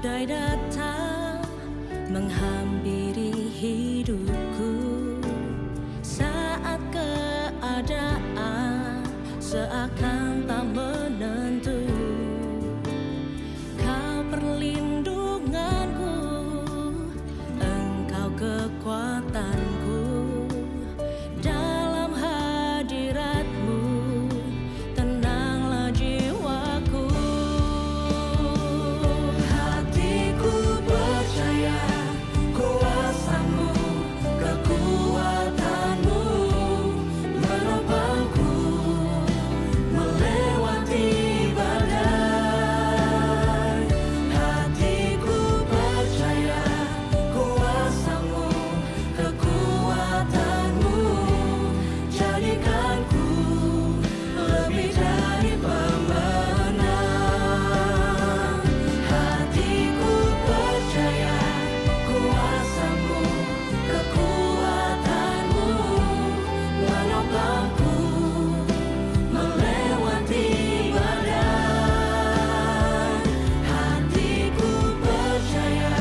badai datang menghampiri hidupku, saat keadaan seakan tak menentu. Kau perlindunganku, Engkau kekuatanku. Dalam hadirat-Mu tenanglah jiwaku. Hatiku percaya kuasa-Mu, kekuatan-Mu menopangku melewati badai. Hatiku percaya kuasa-Mu, kekuatan-Mu jadikanku lebih dari pemenang. Hatiku percaya kuasa-Mu, kekuatan-Mu menopangku melewati badai. Hatiku percaya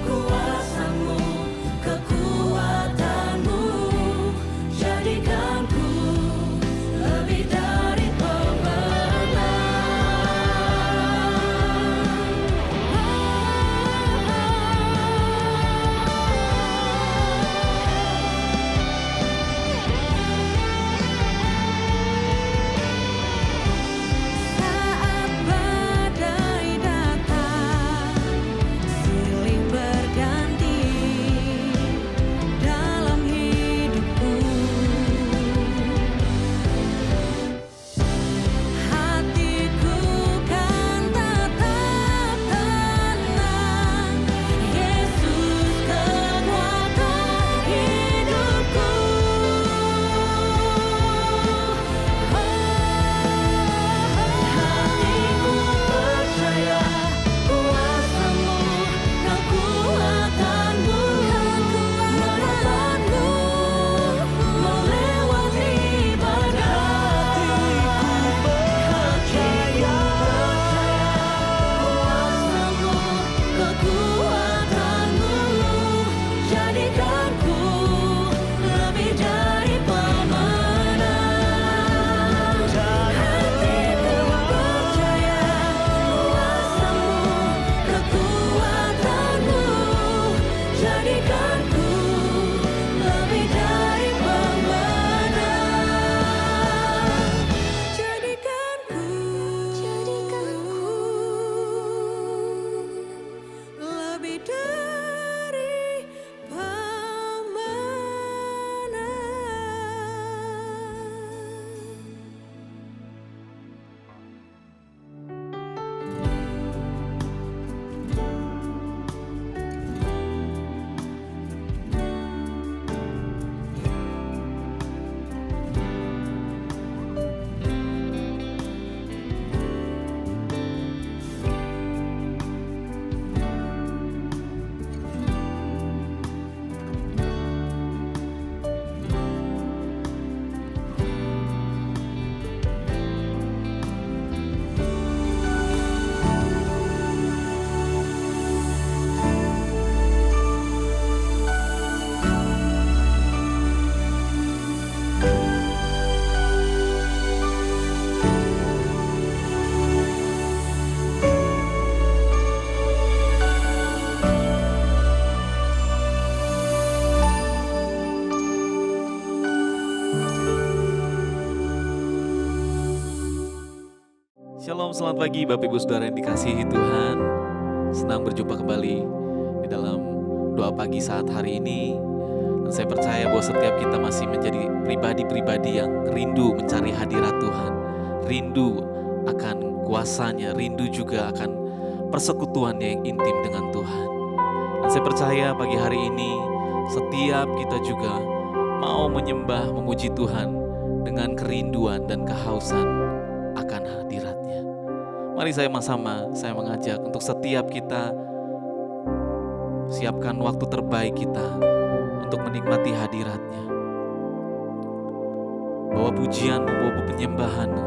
kuasa-Mu, kekuatan-Mu jadikanku lebih dari pemenang. Saat badai datang, silih berganti dalam hidupku. Hatiku kan tetap tenang, Yesus kekuatan hidupku. Hatiku percaya kuasa-Mu, kekuatan-Mu menopangku melewati badai. Hatiku percaya kuasa-Mu, kekuatan-Mu jadikanku lebih dari pemenang. Hatiku percaya kuasa-Mu, kekuatan-Mu jadikanku lebih dari pemenang. Jadikanku lebih dari Shalom, selamat pagi Bapak Ibu Saudara yang dikasihi Tuhan. Senang berjumpa kembali di dalam doa pagi saat hari ini. Dan saya percaya bahwa setiap kita masih menjadi pribadi-pribadi yang rindu mencari hadirat Tuhan. Rindu akan kuasa-Nya, rindu juga akan persekutuannya yang intim dengan Tuhan. Dan saya percaya pagi hari ini setiap kita juga mau menyembah, memuji Tuhan dengan kerinduan dan kehausan akan hadirat-Nya. Mari saya mengajak untuk setiap kita siapkan waktu terbaik kita untuk menikmati hadirat-Nya. Bawa pujian-Mu, bawa penyembahan-Mu.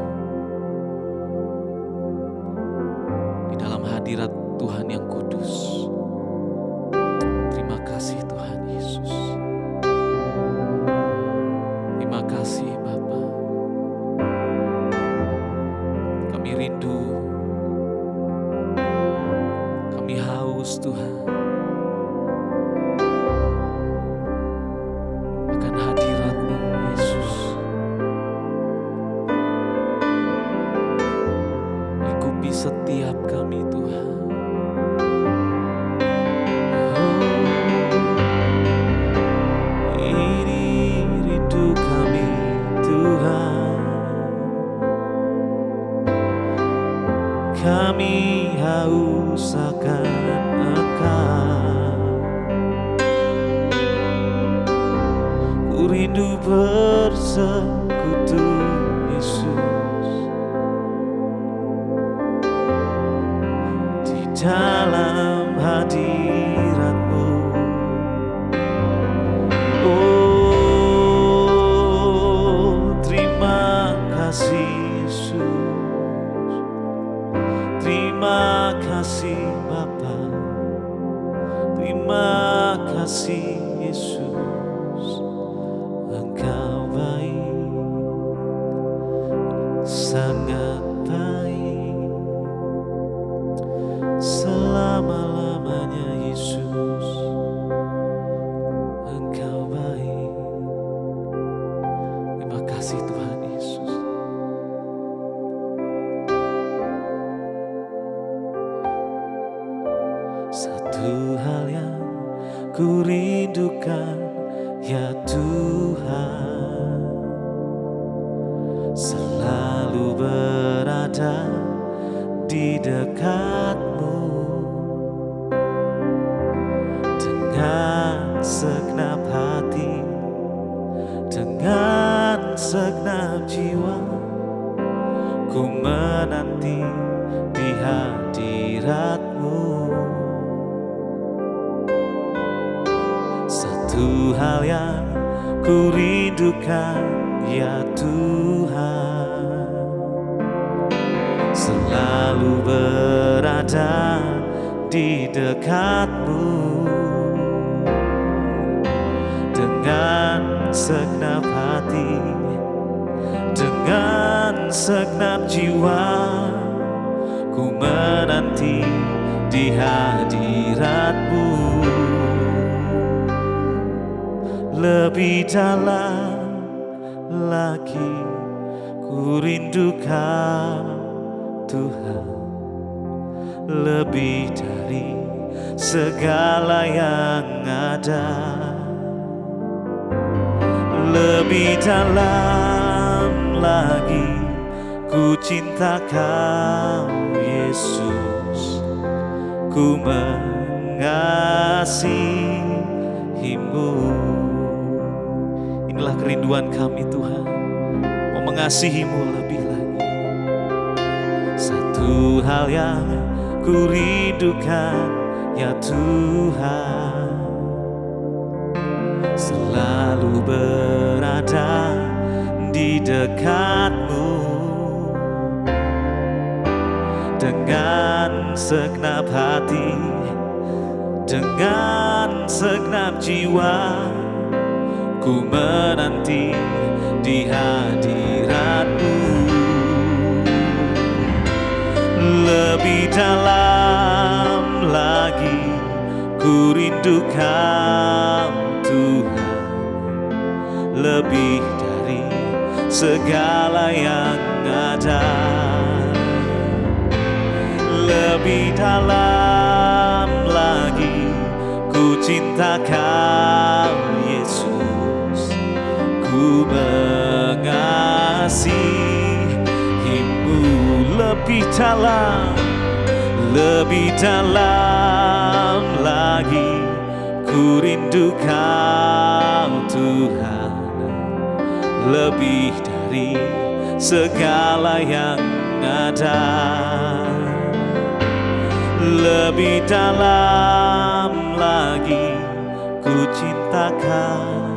Di dalam hadirat Tuhan yang kudus. Terima kasih Tuhan Yesus. Terima kasih Bapa. Kami rindu, kami haus Tuhan akan hadirat-Mu Yesus. Lingkupi setiap kami Tuhan. Ini rindu kami Tuhan. Kami haus akan Engkau. Ku rindu bersekutu Yesus di dalam hadirat-Mu. Oh, terima kasih Yesus. Terima kasih Bapa. Terima kasih Yesus. Engkau baik, sangat baik, selama-lamanya Yesus. Engkau baik. Terima kasih Tuhan Yesus. Satu hal yang ku rindukan ya Tuhan, selalu berada di dekat-Mu dengan segenap hati, dengan segenap jiwa. Ku menanti di hadirat-Mu. Satu hal yang ku rindukan ya Tuhan, selalu berada di dekat-Mu dengan segenap hati, dengan segenap jiwa. Ku menanti di hadirat-Mu. Lebih dalam lagi ku rindu Kau Tuhan, lebih dari segala yang ada. Lebih dalam lagi ku cinta Kau Yesus. Ku mengasihi-Mu. Inilah kerinduan kami Tuhan, mau mengasihi-Mu lebih lagi. Satu hal yang ku rindukan ya Tuhan, selalu berada di dekat-Mu dengan segenap hati, dengan segenap jiwa. Ku menanti di hadirat-Mu. Lebih dalam lagi ku rindu Kau Tuhan, lebih dari segala yang ada. Lebih dalam lagi ku cinta Kau Yesus. Ku mengasihi-Mu. Lebih dalam lagi ku rindu Kau Tuhan, lebih dari segala yang ada. Lebih dalam lagi ku cinta Kau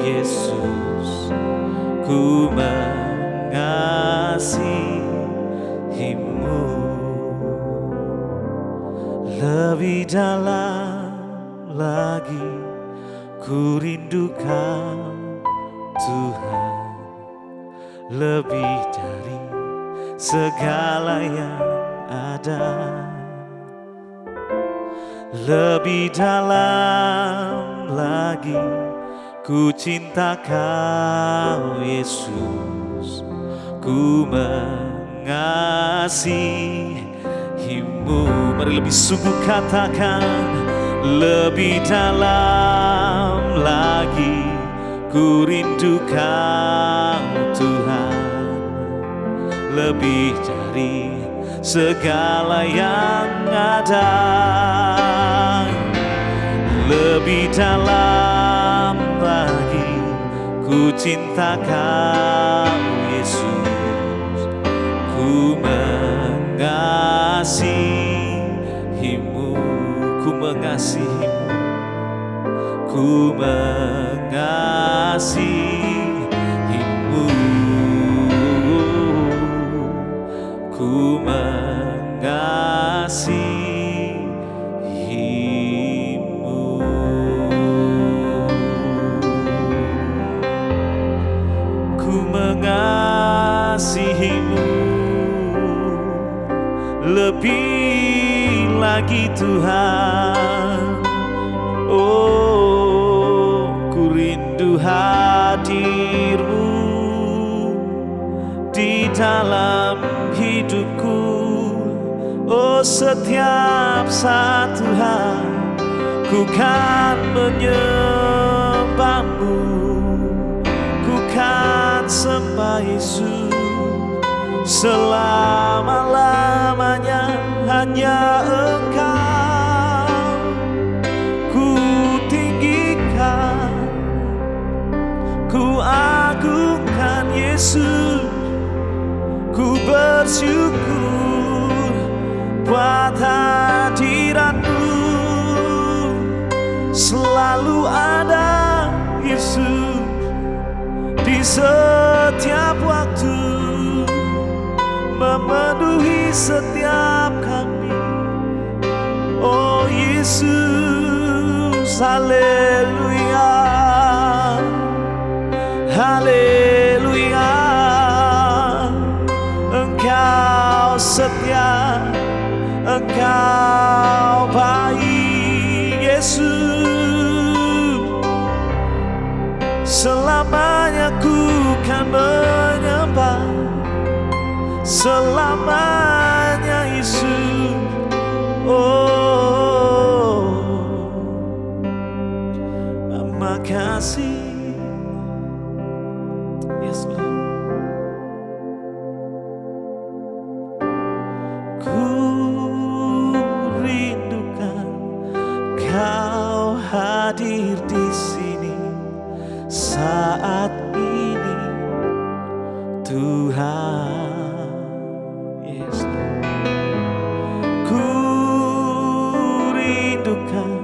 Yesus. Ku mengasihi-Mu. Lebih dalam lagi ku rindu Kau Tuhan, lebih dari segala yang ada. Lebih dalam lagi ku cinta Kau Yesus, ku mengasihimu. Mari lebih sungguh katakan, lebih dalam lagi ku rindu Kau Tuhan, lebih dari segala yang ada. Lebih dalam lagi ku cinta Kau Yesus, ku mengasihimu, ku mengasihimu, ku mengasihimu, ku mengasihimu. Mengasihimu lebih lagi Tuhan. Oh, ku rindu hadir-Mu di dalam hidupku. Oh, setiap saat Tuhan ku kan menyembah-Mu, ku kan sembah Yesus selama-lamanya. Hanya Engkau ku tinggikan, ku agungkan Yesus, ku bersyukur buat hadirat-Mu. Selalu ada Yesus di setiap waktu, memenuhi setiap kami. Oh Yesus, haleluya, haleluya. Engkau setia, Engkau baik Yesus. Selamanya ku kan menyembah, selamanya Yesus. Oh, makasih. Yes, Lord. Ku rindukan Kau hadir di sini saat ini, Tuhan. Yes, Lord. Ku rindukan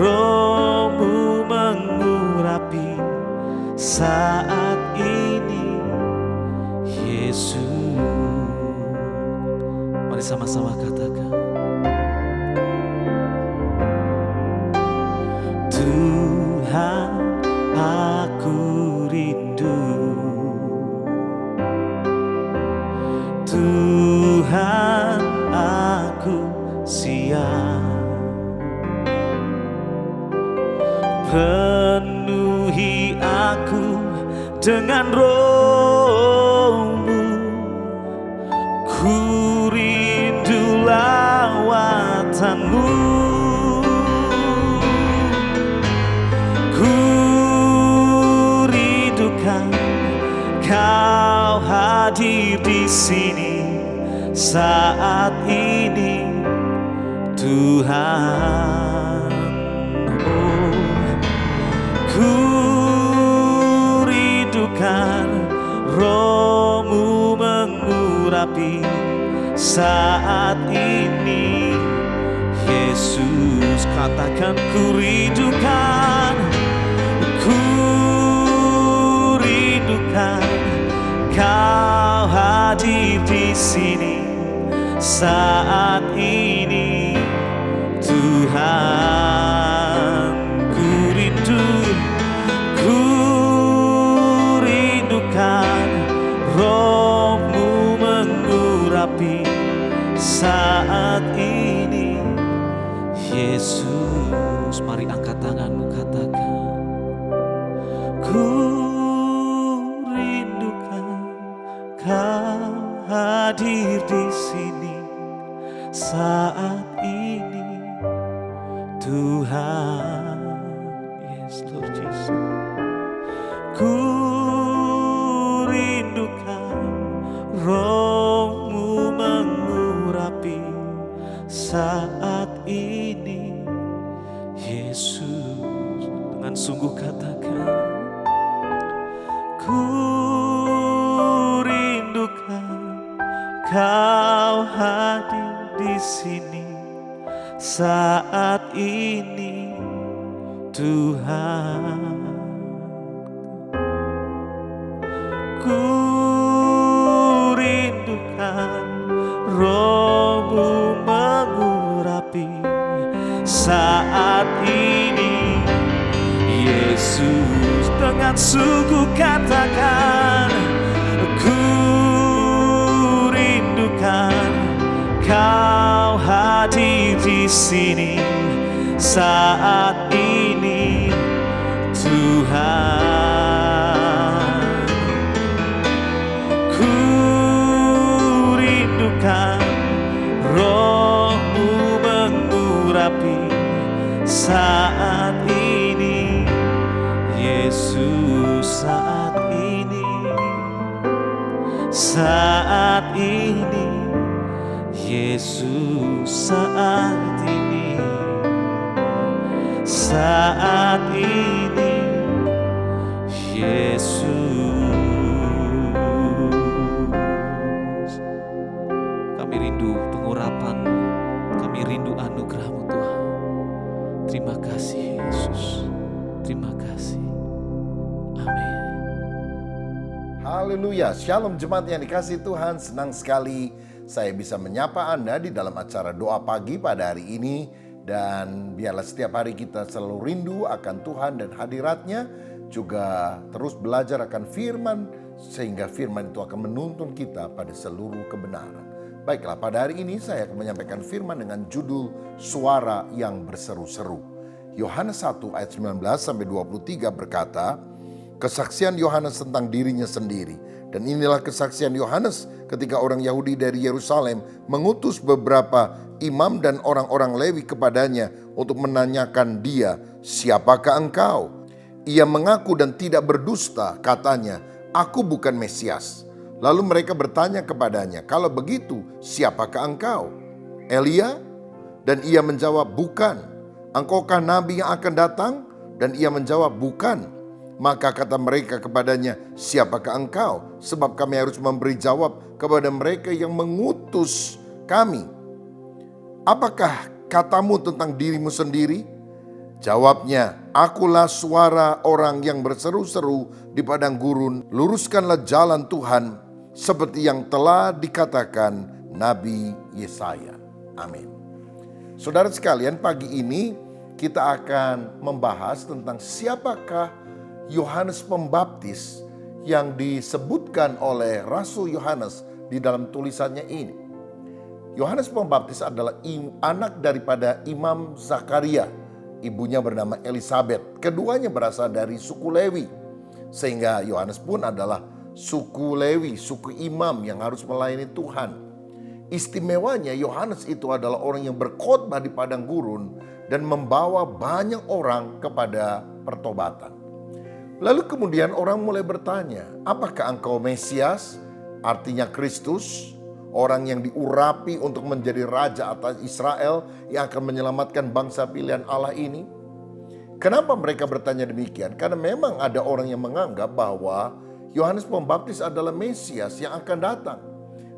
Roh-Mu mengurapi saat ini, Yesus. Mari sama-sama katakan, Tuhan, aku rindu. Tuhan, aku siap. Penuhi aku dengan Roh-Mu. Ku rindu lawatan-Mu. Ku rindukan Kau hadir di sini saat ini, Tuhan. Oh, ku rindukan Roh-Mu mengurapi saat ini, Yesus. Katakan, ku rindukan, ku rindukan Kau hadir di sini saat ini, rapi saat ini. Yesus, Mari angkat tanganmu, katakan. ku rindukan Kau hadir di sini saat ini, Tuhan. Yes, Lord Jesus. Ku rindukan Roh-Mu mengurapi saat ini, Yesus. Dengan sungguh katakan, ku rindukan Kau hadir di sini saat ini, Tuhan. Ku rindukan Roh-Mu mengurapi saat ini, Yesus. Dengan sungguh katakan, ku rindukan Kau hadir di sini saat ini, Tuhan. Ku rindukan Roh-Mu mengurapi saat ini, Yesus. Saat ini, saat ini, Yesus. Saat ini, saat ini, Yesus. Kami rindu pengurapan-Mu, kami rindu anugerah-Mu Tuhan. Terima kasih Yesus, terima kasih. Amin. Haleluya, Shalom jemaat yang dikasihi Tuhan. Senang sekali saya bisa menyapa Anda di dalam acara doa pagi pada hari ini. Dan biarlah setiap hari kita selalu rindu akan Tuhan dan hadirat-Nya, juga terus belajar akan firman, sehingga firman itu akan menuntun kita pada seluruh kebenaran. Baiklah, pada hari ini saya akan menyampaikan firman dengan judul Suara yang Berseru-seru. Yohanes 1 ayat 19-23 berkata, kesaksian Yohanes tentang dirinya sendiri. Dan inilah kesaksian Yohanes ketika orang Yahudi dari Yerusalem mengutus beberapa imam dan orang-orang Lewi kepadanya untuk menanyakan dia, siapakah engkau? Ia mengaku dan tidak berdusta, katanya, aku bukan Mesias. Lalu mereka bertanya kepadanya, kalau begitu siapakah engkau? Elia? Dan ia menjawab, bukan. Engkaukah nabi yang akan datang? Dan ia menjawab, bukan. Maka kata mereka kepadanya, siapakah engkau? Sebab kami harus memberi jawab kepada mereka yang mengutus kami. Apakah katamu tentang dirimu sendiri? Jawabnya, akulah suara orang yang berseru-seru di padang gurun, luruskanlah jalan Tuhan, seperti yang telah dikatakan Nabi Yesaya. Amin. Saudara sekalian, pagi ini kita akan membahas tentang siapakah Yohanes Pembaptis yang disebutkan oleh Rasul Yohanes di dalam tulisannya ini. Yohanes Pembaptis adalah anak daripada Imam Zakaria, ibunya bernama Elisabet. Keduanya berasal dari suku Lewi, sehingga Yohanes pun adalah suku Lewi, suku imam yang harus melayani Tuhan. Istimewanya Yohanes itu adalah orang yang berkhotbah di padang gurun dan membawa banyak orang kepada pertobatan. Lalu kemudian orang mulai bertanya, apakah engkau Mesias? Artinya Kristus, orang yang diurapi untuk menjadi raja atas Israel yang akan menyelamatkan bangsa pilihan Allah ini. Kenapa mereka bertanya demikian? Karena memang ada orang yang menganggap bahwa Yohanes Pembaptis adalah Mesias yang akan datang.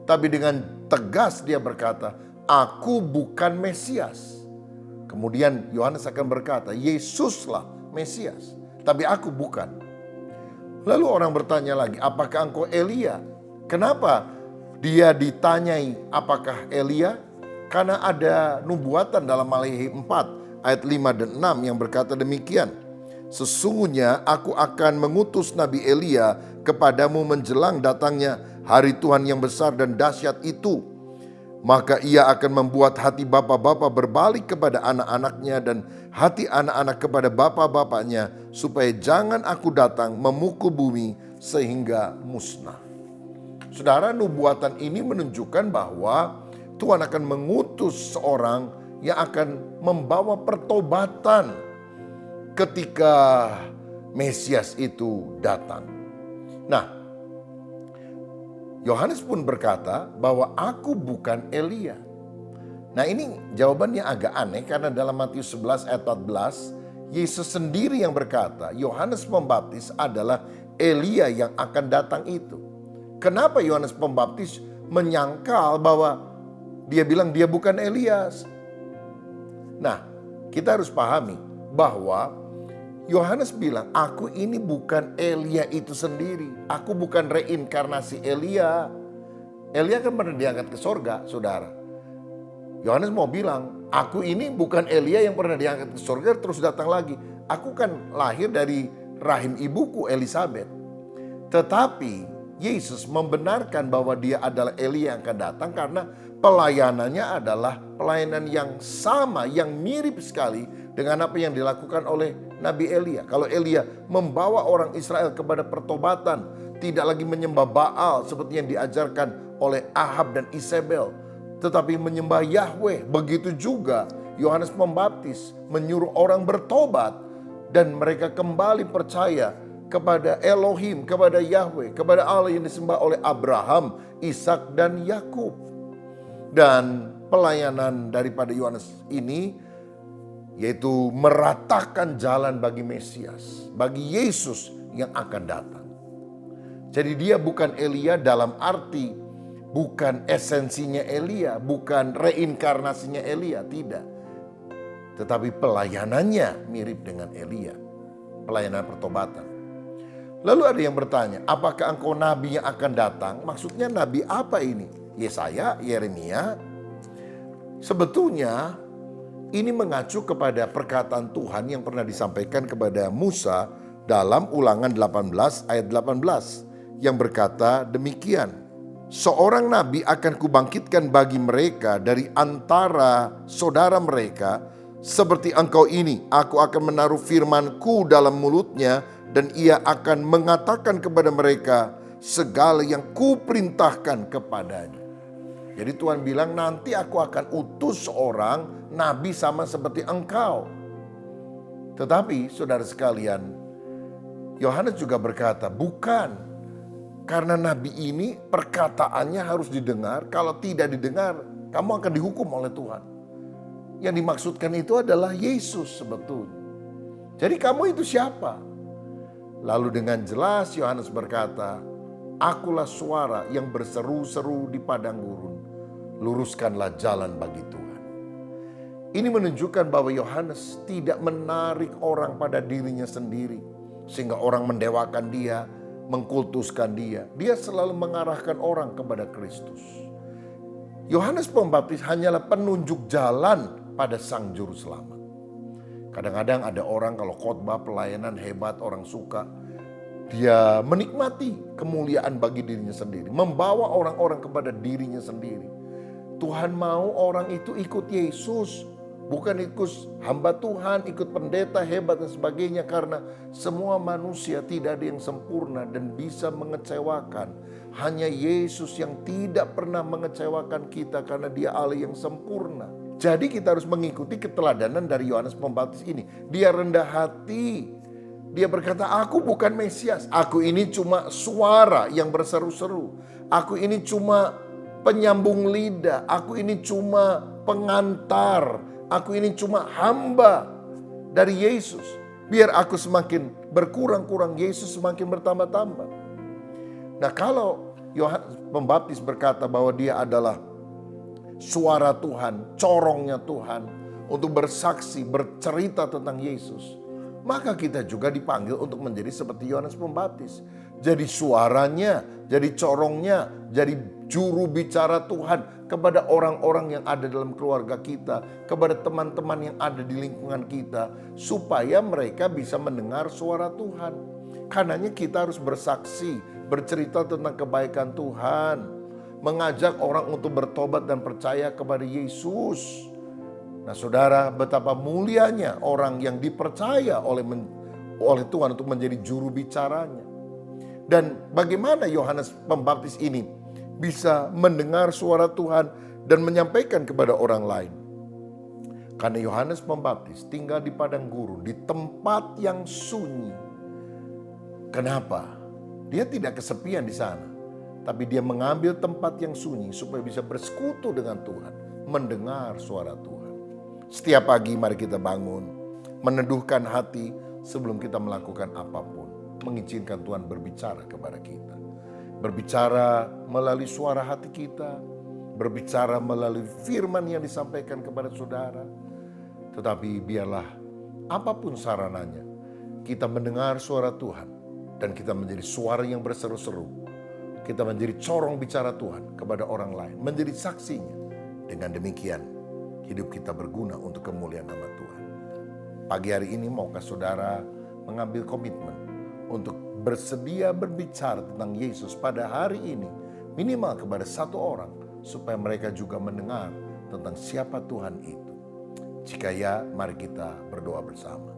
Tapi dengan tegas dia berkata, aku bukan Mesias. Kemudian Yohanes akan berkata, Yesuslah Mesias, tapi aku bukan. Lalu orang bertanya lagi, apakah engkau Elia? Kenapa dia ditanyai apakah Elia? Karena ada nubuatan dalam Maleakhi 4 ayat 5 dan 6 yang berkata demikian. Sesungguhnya aku akan mengutus Nabi Elia kepadamu menjelang datangnya hari Tuhan yang besar dan dahsyat itu. Maka ia akan membuat hati bapa-bapa berbalik kepada anak-anaknya dan hati anak-anak kepada bapa-bapaknya, supaya jangan aku datang memukul bumi sehingga musnah. Saudara, nubuatan ini menunjukkan bahwa Tuhan akan mengutus seorang yang akan membawa pertobatan ketika Mesias itu datang. Nah, Yohanes pun berkata bahwa aku bukan Elia. Nah, ini jawabannya agak aneh karena dalam Matius 11 ayat 14, Yesus sendiri yang berkata, Yohanes Pembaptis adalah Elia yang akan datang itu. Kenapa Yohanes Pembaptis menyangkal bahwa dia bilang dia bukan Elias? Nah, kita harus pahami bahwa Yohanes bilang, aku ini bukan Elia itu sendiri. Aku bukan reinkarnasi Elia. Elia kan pernah diangkat ke sorga, saudara. Yohanes mau bilang, aku ini bukan Elia yang pernah diangkat ke sorga terus datang lagi. Aku kan lahir dari rahim ibuku Elisabeth. Tetapi Yesus membenarkan bahwa dia adalah Elia yang akan datang karena pelayanannya adalah pelayanan yang sama, yang mirip sekali dengan apa yang dilakukan oleh Nabi Elia. Kalau Elia membawa orang Israel kepada pertobatan, tidak lagi menyembah Baal seperti yang diajarkan oleh Ahab dan Isabel, tetapi menyembah Yahweh. Begitu juga Yohanes Pembaptis menyuruh orang bertobat dan mereka kembali percaya kepada Elohim, kepada Yahweh, kepada Allah yang disembah oleh Abraham, Ishak dan Yakub. Dan pelayanan daripada Yohanes ini yaitu meratakan jalan bagi Mesias, bagi Yesus yang akan datang. Jadi dia bukan Elia dalam arti bukan esensinya Elia, bukan reinkarnasinya Elia, tidak. Tetapi pelayanannya mirip dengan Elia, pelayanan pertobatan. Lalu ada yang bertanya, apakah engkau nabi yang akan datang? Maksudnya nabi apa ini? Yesaya, Yeremia? Sebetulnya ini mengacu kepada perkataan Tuhan yang pernah disampaikan kepada Musa dalam Ulangan 18 ayat 18 yang berkata demikian. Seorang nabi akan kubangkitkan bagi mereka dari antara saudara mereka seperti engkau ini. Aku akan menaruh firmanku dalam mulutnya dan ia akan mengatakan kepada mereka segala yang kuperintahkan kepadanya. Jadi Tuhan bilang nanti aku akan utus seorang nabi sama seperti engkau. Tetapi saudara sekalian, Yohanes juga berkata bukan. Karena nabi ini perkataannya harus didengar. Kalau tidak didengar, kamu akan dihukum oleh Tuhan. Yang dimaksudkan itu adalah Yesus sebetulnya. Jadi kamu itu siapa? Lalu dengan jelas Yohanes berkata, akulah suara yang berseru-seru di padang gurun. Luruskanlah jalan bagi Tuhan. Ini menunjukkan bahwa Yohanes tidak menarik orang pada dirinya sendiri. Sehingga orang mendewakan dia, mengkultuskan dia. Dia selalu mengarahkan orang kepada Kristus. Yohanes Pembaptis hanyalah penunjuk jalan pada Sang Juru Selamat. Kadang-kadang ada orang kalau khotbah pelayanan hebat, orang suka. Dia menikmati kemuliaan bagi dirinya sendiri. Membawa orang-orang kepada dirinya sendiri. Tuhan mau orang itu ikut Yesus. Bukan ikut hamba Tuhan, ikut pendeta hebat dan sebagainya. Karena semua manusia tidak ada yang sempurna dan bisa mengecewakan. Hanya Yesus yang tidak pernah mengecewakan kita karena dia Allah yang sempurna. Jadi kita harus mengikuti keteladanan dari Yohanes Pembaptis ini. Dia rendah hati. Dia berkata, aku bukan Mesias. Aku ini cuma suara yang berseru-seru. Aku ini cuma penyambung lidah. Aku ini cuma pengantar. Aku ini cuma hamba dari Yesus. Biar aku semakin berkurang-kurang, Yesus semakin bertambah-tambah. Nah, kalau Yohanes Pembaptis berkata bahwa dia adalah suara Tuhan, corongnya Tuhan untuk bersaksi, bercerita tentang Yesus, maka kita juga dipanggil untuk menjadi seperti Yohanes Pembaptis. Jadi suaranya, jadi corongnya, jadi juru bicara Tuhan kepada orang-orang yang ada dalam keluarga kita, kepada teman-teman yang ada di lingkungan kita, supaya mereka bisa mendengar suara Tuhan. Karenanya kita harus bersaksi, bercerita tentang kebaikan Tuhan. mengajak orang untuk bertobat dan percaya kepada Yesus. Nah saudara, betapa mulianya orang yang dipercaya oleh Tuhan untuk menjadi juru bicaranya. Dan bagaimana Yohanes Pembaptis ini bisa mendengar suara Tuhan dan menyampaikan kepada orang lain? Karena Yohanes Pembaptis tinggal di padang gurun, di tempat yang sunyi. Kenapa? Dia tidak kesepian di sana, tapi dia mengambil tempat yang sunyi supaya bisa bersekutu dengan Tuhan, mendengar suara Tuhan. Setiap pagi mari kita bangun, meneduhkan hati sebelum kita melakukan apapun, mengizinkan Tuhan berbicara kepada kita. Berbicara melalui suara hati kita, berbicara melalui firman yang disampaikan kepada saudara. Tetapi biarlah apapun sarananya, kita mendengar suara Tuhan dan kita menjadi suara yang berseru-seru. Kita menjadi corong bicara Tuhan kepada orang lain, menjadi saksinya. Dengan demikian, hidup kita berguna untuk kemuliaan nama Tuhan. Pagi hari ini maukah saudara mengambil komitmen untuk bersedia berbicara tentang Yesus pada hari ini, minimal kepada satu orang, supaya mereka juga mendengar tentang siapa Tuhan itu. Jika ya, mari kita berdoa bersama.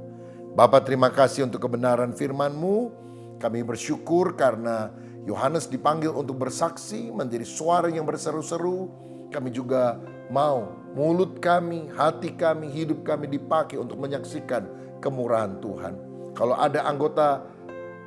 Bapa, terima kasih untuk kebenaran firman-Mu. Kami bersyukur karena Yohanes dipanggil untuk bersaksi, menjadi suara yang berseru-seru. Kami juga mau mulut kami, hati kami, hidup kami dipakai untuk menyaksikan kemurahan Tuhan. Kalau ada anggota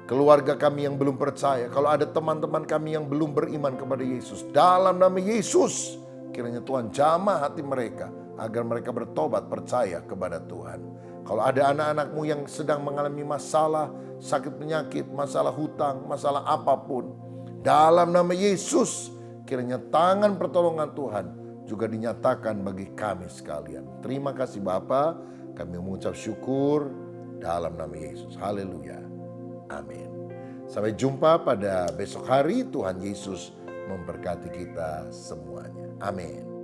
keluarga kami yang belum percaya, kalau ada teman-teman kami yang belum beriman kepada Yesus, dalam nama Yesus, kiranya Tuhan jamah hati mereka, agar mereka bertobat percaya kepada Tuhan. Kalau ada anak-anakmu yang sedang mengalami masalah, sakit penyakit, masalah hutang, masalah apapun, dalam nama Yesus, kiranya tangan pertolongan Tuhan juga dinyatakan bagi kami sekalian. Terima kasih Bapa, kami mengucap syukur dalam nama Yesus. Haleluya. Amin. Sampai jumpa pada besok hari. Tuhan Yesus memberkati kita semuanya. Amin.